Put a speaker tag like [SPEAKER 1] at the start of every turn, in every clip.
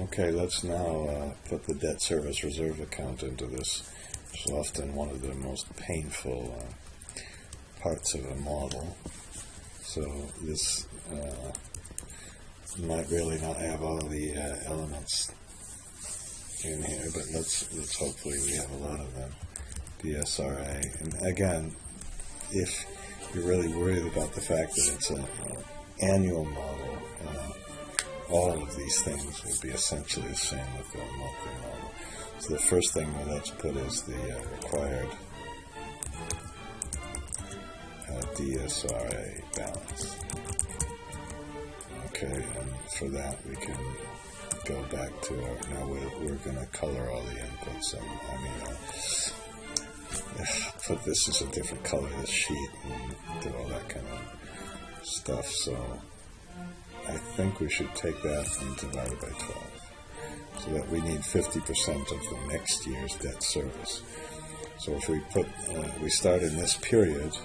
[SPEAKER 1] Okay, let's now put the debt service reserve account into this, which is often one of the most painful parts of a model. So this might really not have all the elements in here, but let's hopefully we have a lot of them. DSRA, and again, if you're really worried about the fact that it's an annual model, all of these things would be essentially the same with the monthly model. So the first thing let's put is the required DSRA balance. Okay, and for that we can go back to our, now we're going to color all the inputs, and put this as a different color, this sheet, and do all that kind of stuff. So I think we should take that and divide it by 12, so that we need 50% of the next year's debt service. So if we put, we start in this period,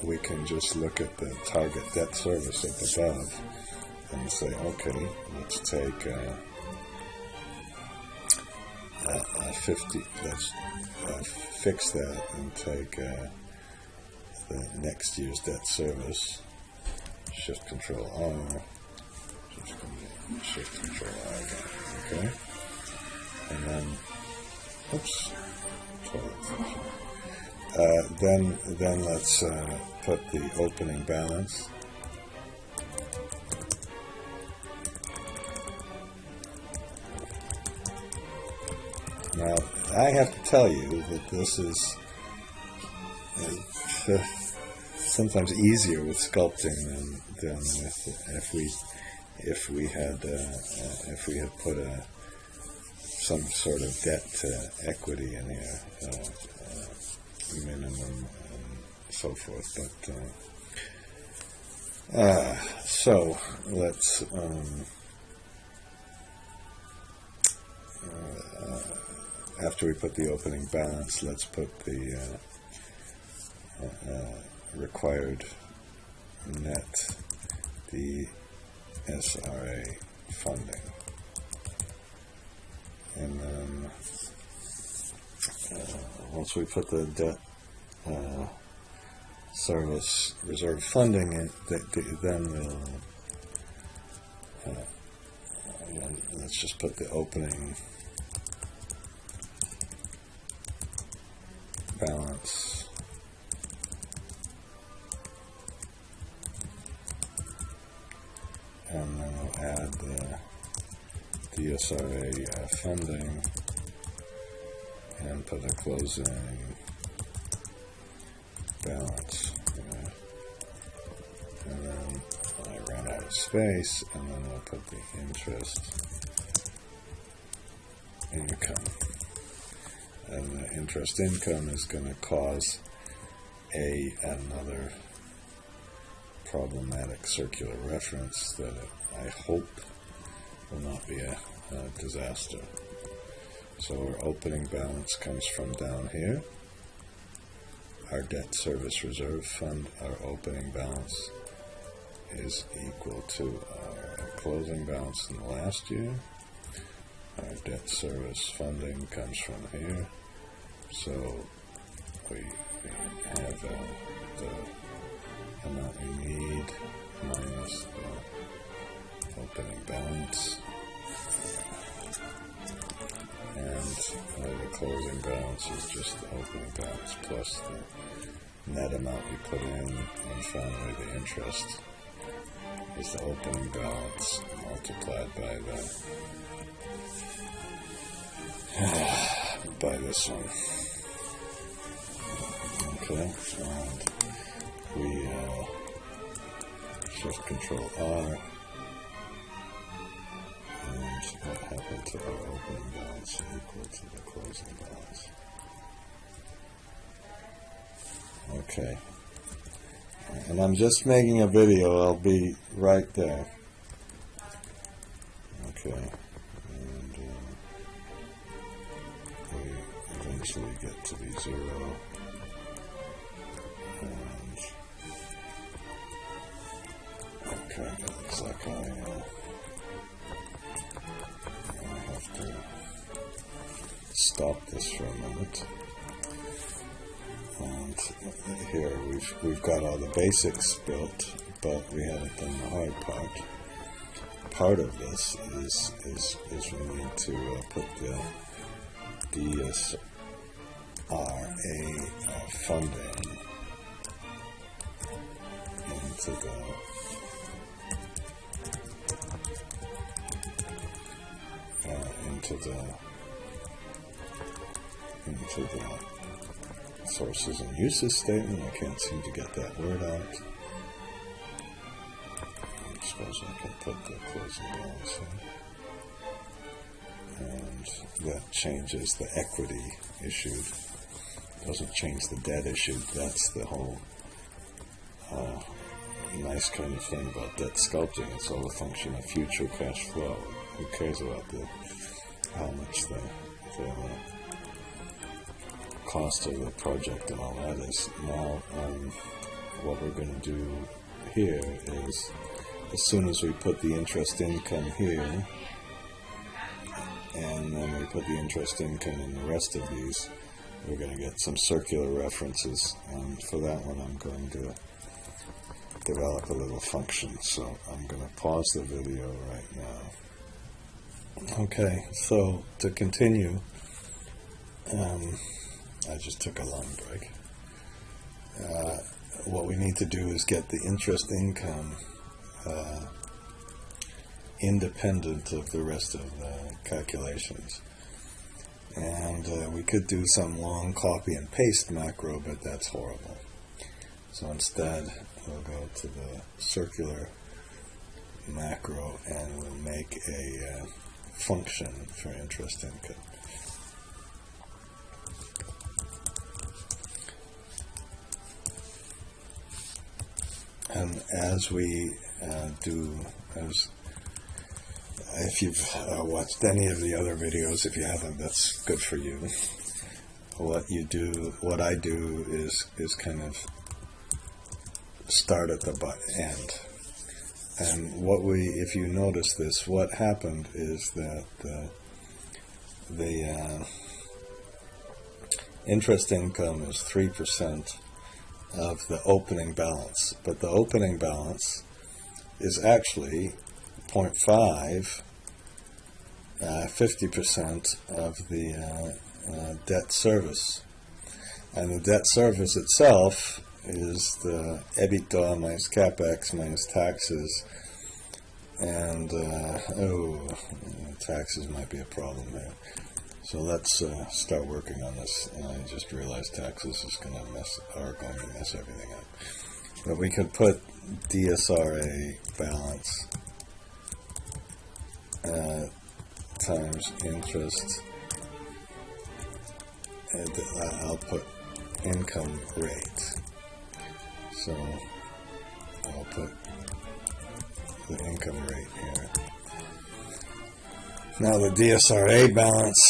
[SPEAKER 1] we can just look at the target debt service up above and say, okay, let's take 50, let's fix that and take the next year's debt service, Shift Control R, Shift Control R again, okay? And then, oops, 12. Then let's put the opening balance. Now, I have to tell you that this is sometimes easier with sculpting than with if we had put some sort of debt to equity in here, minimum and so forth. But so let's after we put the opening balance, let's put the required net DSRA funding, and then once we put the debt service reserve funding in, then we'll let's just put the opening balance and then we'll add the DSRA funding and put a closing balance, and then I ran out of space, and then we'll put the interest income. And the interest income is going to cause another problematic circular reference that I hope will not be a disaster. So our opening balance comes from down here. Our debt service reserve fund, our opening balance is equal to our closing balance in the last year. Our debt service funding comes from here. So we have the amount we need minus the opening balance, and the closing balance is just the opening balance plus the net amount we put in, and finally the interest is the opening balance multiplied by by this one. Okay, and we Shift Control R, and what happened to our opening balance equal to the closing balance. Okay, and I'm just making a video, I'll be right there. Okay, and we eventually get to be 0, and okay, it looks like I stop this for a moment. And here we've got all the basics built, but we haven't done the hard part. Part of this is we need to put the DSRA funding into the sources and uses statement. I can't seem to get that word out. I suppose I can put the closing balance in. And that changes the equity issued. Doesn't change the debt issued. That's the whole nice kind of thing about debt sculpting. It's all a function of future cash flow. Who cares about how much the cost of the project and all that is. Now, what we're going to do here is, as soon as we put the interest income here, and then we put the interest income in the rest of these, we're going to get some circular references, and for that one I'm going to develop a little function. So I'm going to pause the video right now. Okay, so to continue, I just took a long break. What we need to do is get the interest income independent of the rest of the calculations. And we could do some long copy and paste macro, but that's horrible. So instead, we'll go to the circular macro and we'll make a function for interest income. And as we if you've watched any of the other videos, if you haven't, that's good for you. What I do is kind of start at the end. And if you notice this, what happened is that the interest income is 3% of the opening balance, but the opening balance is actually 0.5, 50% of the debt service. And the debt service itself is the EBITDA minus capex minus taxes, and taxes might be a problem there. So let's start working on this. And I just realized taxes are going to mess everything up. But we could put DSRA balance times interest, and I'll put income rate. So I'll put the income rate here. Now the DSRA balance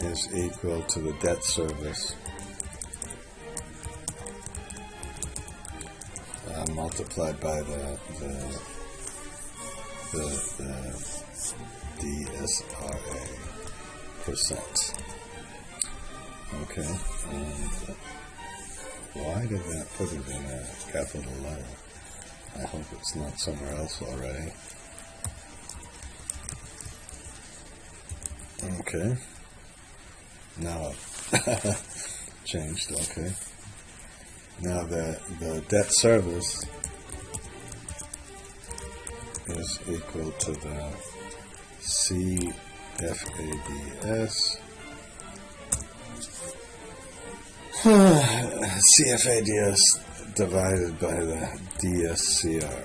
[SPEAKER 1] is equal to the debt service multiplied by the DSRA percent. Okay, and why did that put it in a capital letter? I hope it's not somewhere else already. Okay, now changed. Okay, now the debt service is equal to the CFADS. CFADS divided by the DSCR,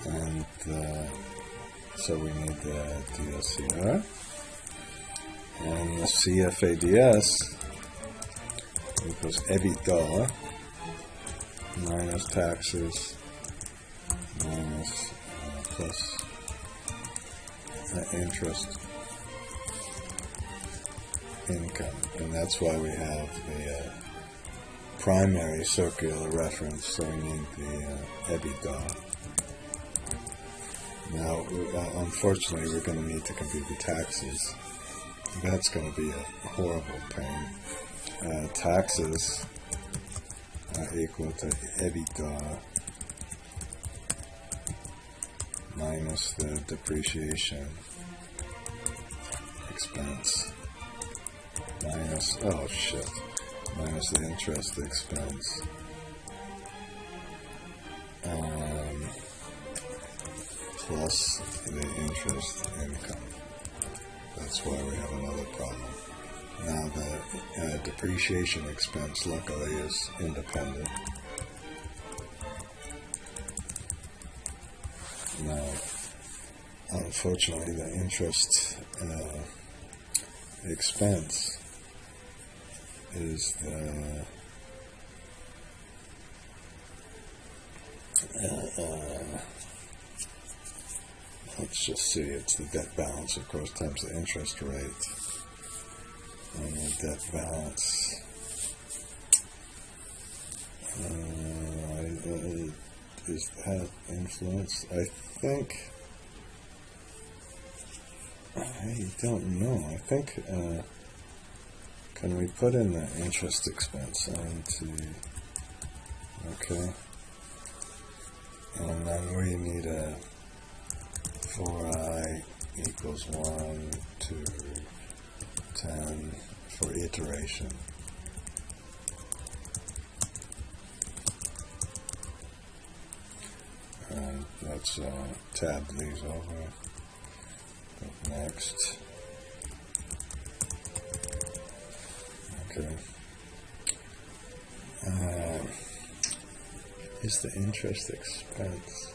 [SPEAKER 1] and so we need the DSCR, and the CFADS equals EBITDA minus taxes minus plus interest income, and that's why we have the primary circular reference, so we need the EBITDA Now, unfortunately, we're going to need to compute the taxes. That's going to be a horrible pain. Taxes are equal to EBITDA minus the depreciation expense minus, oh shit, minus the interest expense plus the interest income. That's why we have another problem. Now the depreciation expense luckily is independent. Now, unfortunately, the interest expense is the let's just see, it's the debt balance, of course, times the interest rate. And the debt balance is that influenced? I think, I don't know. I think, can we put in the interest expense into, okay, and then we need a 4i equals 1 to 10 for iteration. And let's tab these over. Go next. Okay. Is the interest expense?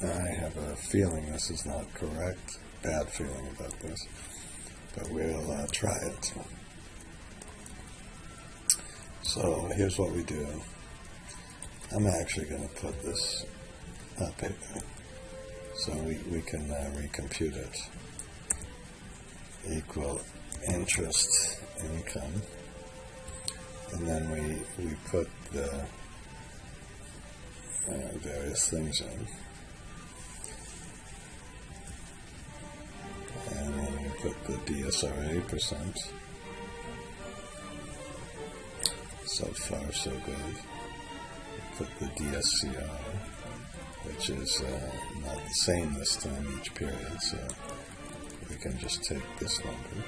[SPEAKER 1] I have a feeling this is not correct. Bad feeling about this. But we'll try it. So here's what we do. I'm actually going to put this up here so we can recompute it. Equal interest income, and then we put the various things in, and then we put the DSRA percent. So far so good. We put the DSCR, which is not the same this time each period, so we can just take this number.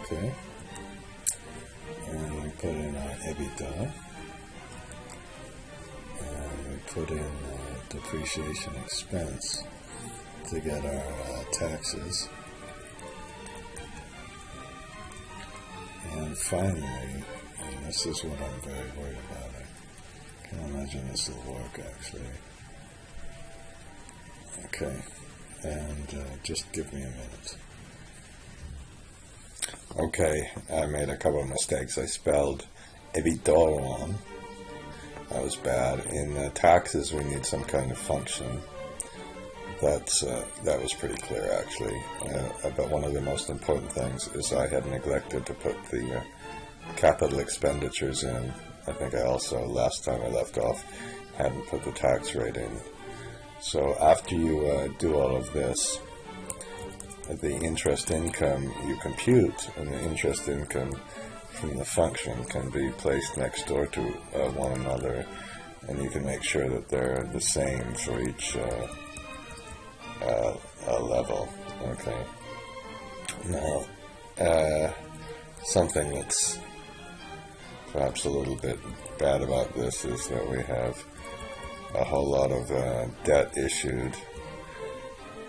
[SPEAKER 1] Okay. And we put in our EBITDA. And we put in depreciation expense to get our taxes. And finally, and this is what I'm very worried about, I can't imagine this will work actually. Okay, and just give me a minute. Okay, I made a couple of mistakes. I spelled EBITDA wrong. That was bad. In taxes, we need some kind of function. That was pretty clear, actually. But one of the most important things is I had neglected to put the capital expenditures in. I think I also, last time I left off, hadn't put the tax rate in. So after you do all of this, the interest income you compute, and the interest income from the function can be placed next door to one another, and you can make sure that they're the same for each level. Okay. Now, something that's perhaps a little bit bad about this is that we have a whole lot of debt issued,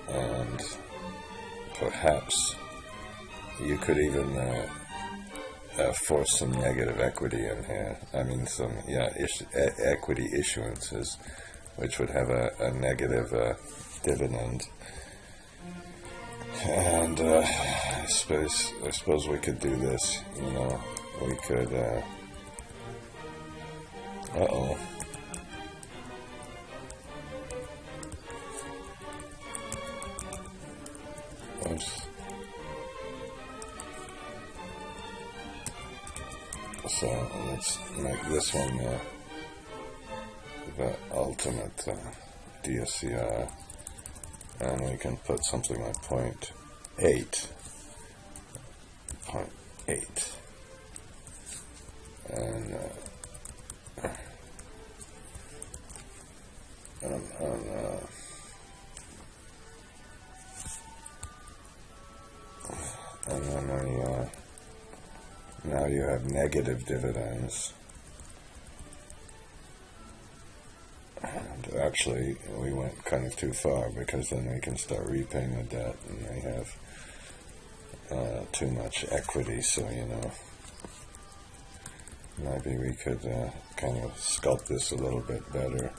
[SPEAKER 1] and perhaps you could even force some negative equity in here. I mean, some equity issuances, which would have a negative dividend. And I suppose we could do this. You know, we could. Oops. So let's make this one the ultimate DSCR, and we can put something like 0.8, and then now you have negative dividends. And actually, we went kind of too far, because then we can start repaying the debt, and we have too much equity. So, you know, maybe we could kind of sculpt this a little bit better.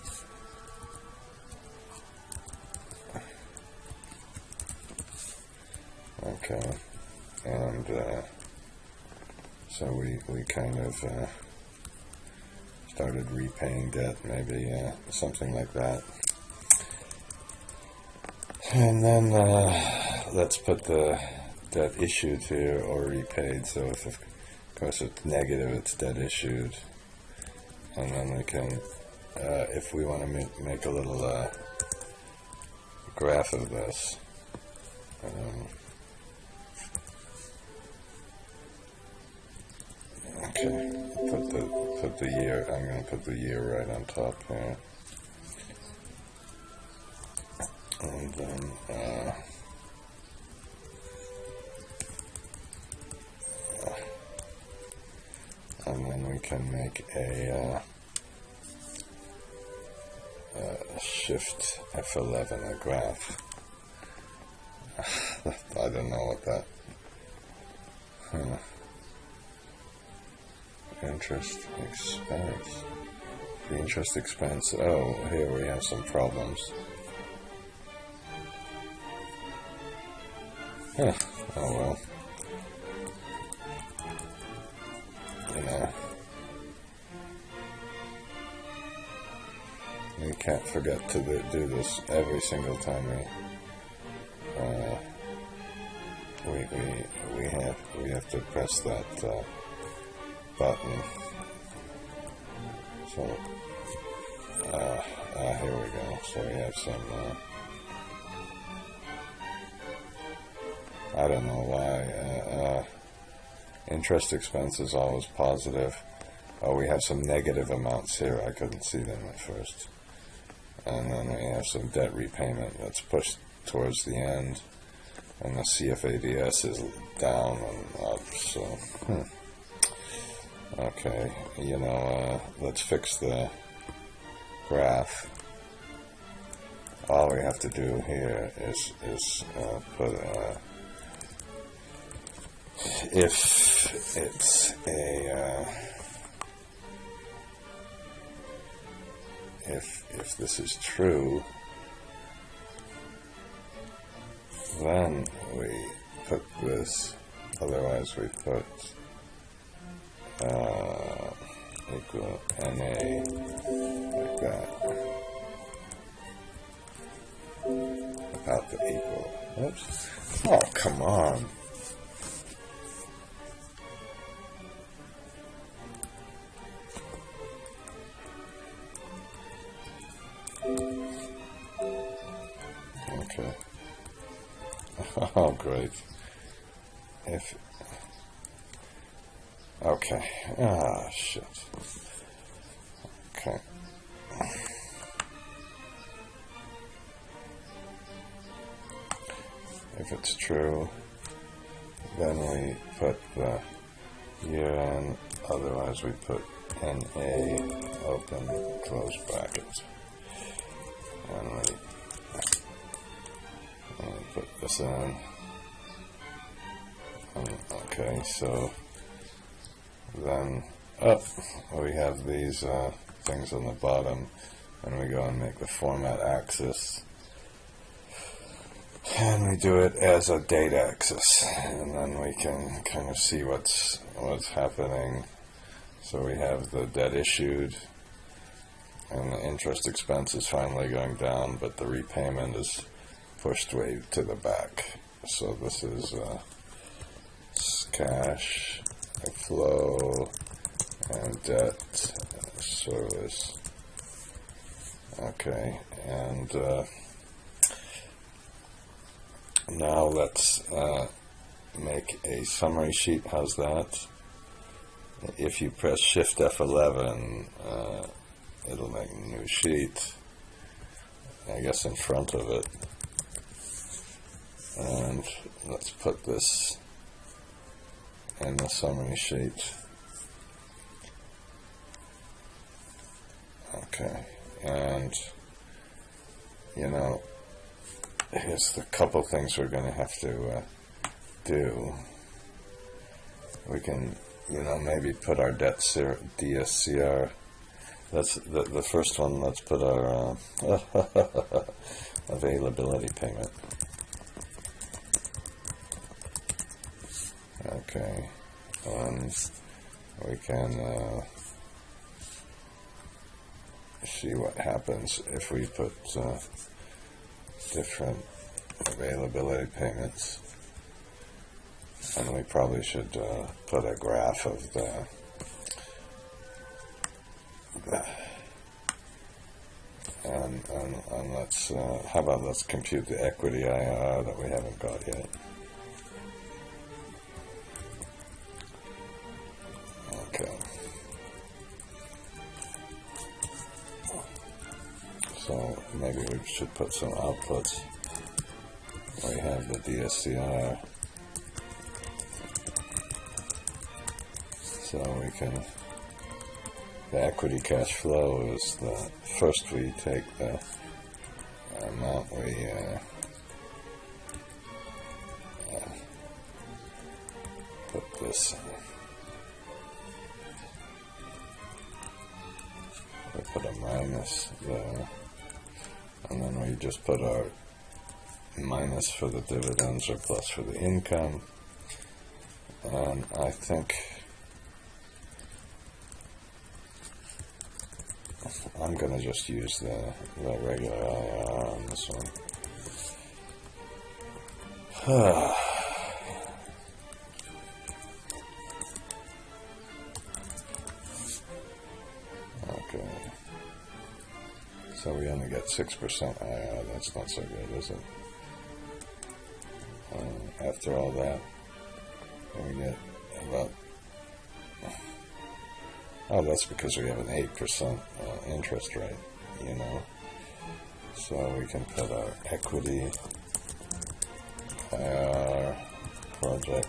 [SPEAKER 1] Okay, and so we kind of started repaying debt, maybe something like that. And then let's put the debt issued here, or repaid. So if, of course, it's negative, it's debt issued. And then we can, if we want to make a little graph of this, okay, put the year. I'm going to put the year right on top here, and then we can make a shift F11, a graph. I don't know what that. Interest expense. The interest expense. Oh, here we have some problems. Huh. Oh well. You know, we can't forget to do this every single time we have to press that button. So here we go. So we have some I don't know why interest expense is always positive. Oh, we have some negative amounts here. I couldn't see them at first. And then we have some debt repayment that's pushed towards the end, and the CFADS is down and up. So okay, you know, let's fix the graph. All we have to do here is put if it's a if this is true, then we put this. Otherwise, we put equal NA like that. About to equal. Oops. Oh, come on. Okay. Oh, great. Okay. Ah, shit. Okay. If it's true, then we put the year in. Otherwise, we put NA open, close brackets. And we put this in. Okay, so then we have these things on the bottom, and we go and make the format axis, and we do it as a date axis, and then we can kind of see what's happening. So we have the debt issued, and the interest expense is finally going down, but the repayment is pushed way to the back. So this is cash flow and debt service. Okay, and now let's make a summary sheet. How's that? If you press Shift F11, it'll make a new sheet, I guess in front of it. And let's put this in the summary sheet. Okay, and you know, here's the couple things we're going to have to do. We can, you know, maybe put our debt DSCR. That's the first one. Let's put our availability payment. Okay, we can see what happens if we put different availability payments. And we probably should put a graph of the and let's how about let's compute the equity IRR that we haven't got yet. Okay, so maybe we should put some outputs. We have the DSCR, so we can, the equity cash flow is the, first we take the amount we put this, we put a minus there, and then we just put our minus for the dividends or plus for the income. And I think I'm going to just use the regular IRR on this one. Okay. So we only get 6% IRR. That's not so good, is it? After all that, we get about, oh, that's because we have an 8% interest rate, you know. So we can put our equity IRR project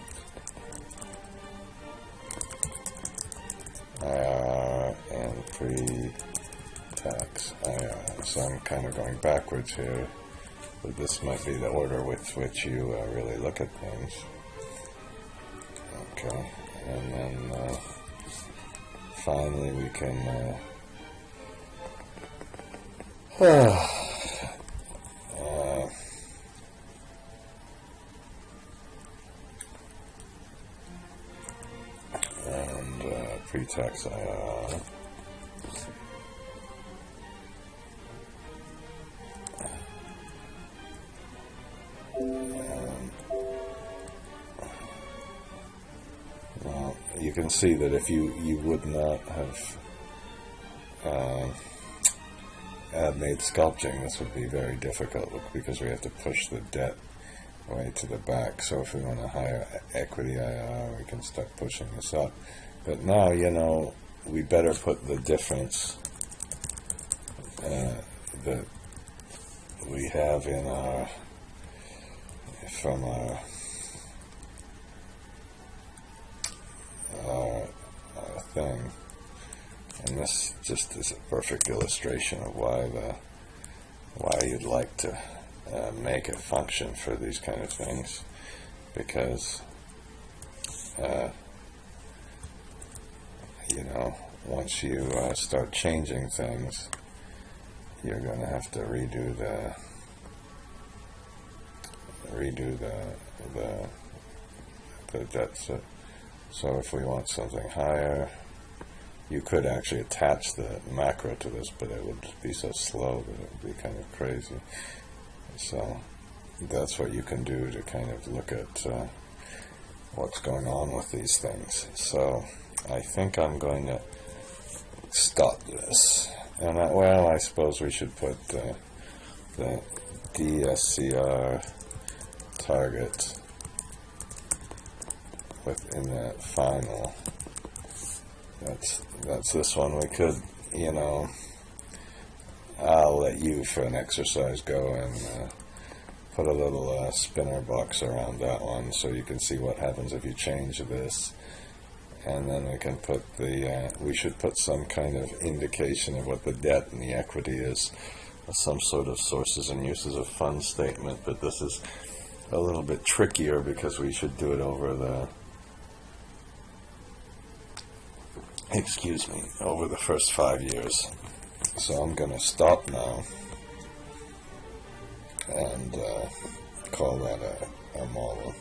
[SPEAKER 1] IRR and pre-tax IRR. So I'm kind of going backwards here, but this might be the order with which you really look at things. Okay, and then finally we can and pre-tax IRR. Well, you can see that if you would not have made sculpting, this would be very difficult because we have to push the debt way to the back. So if we want a higher equity IRR, we can start pushing this up. But now, you know, we better put the difference that we have in our, from our thing, and this just is a perfect illustration of why you'd like to make a function for these kind of things, because you know, once you start changing things, you're going to have to redo the debt. So if we want something higher, you could actually attach the macro to this, but it would be so slow that it would be kind of crazy. So that's what you can do to kind of look at what's going on with these things. So I think I'm going to stop this. And well, I suppose we should put the DSCR target within that final. That's this one. We could, you know, I'll let you for an exercise go and put a little spinner box around that one so you can see what happens if you change this. And then we can put we should put some kind of indication of what the debt and the equity is, some sort of sources and uses of funds statement, but this is a little bit trickier because we should do it over over the first 5 years. So I'm going to stop now and call that a model.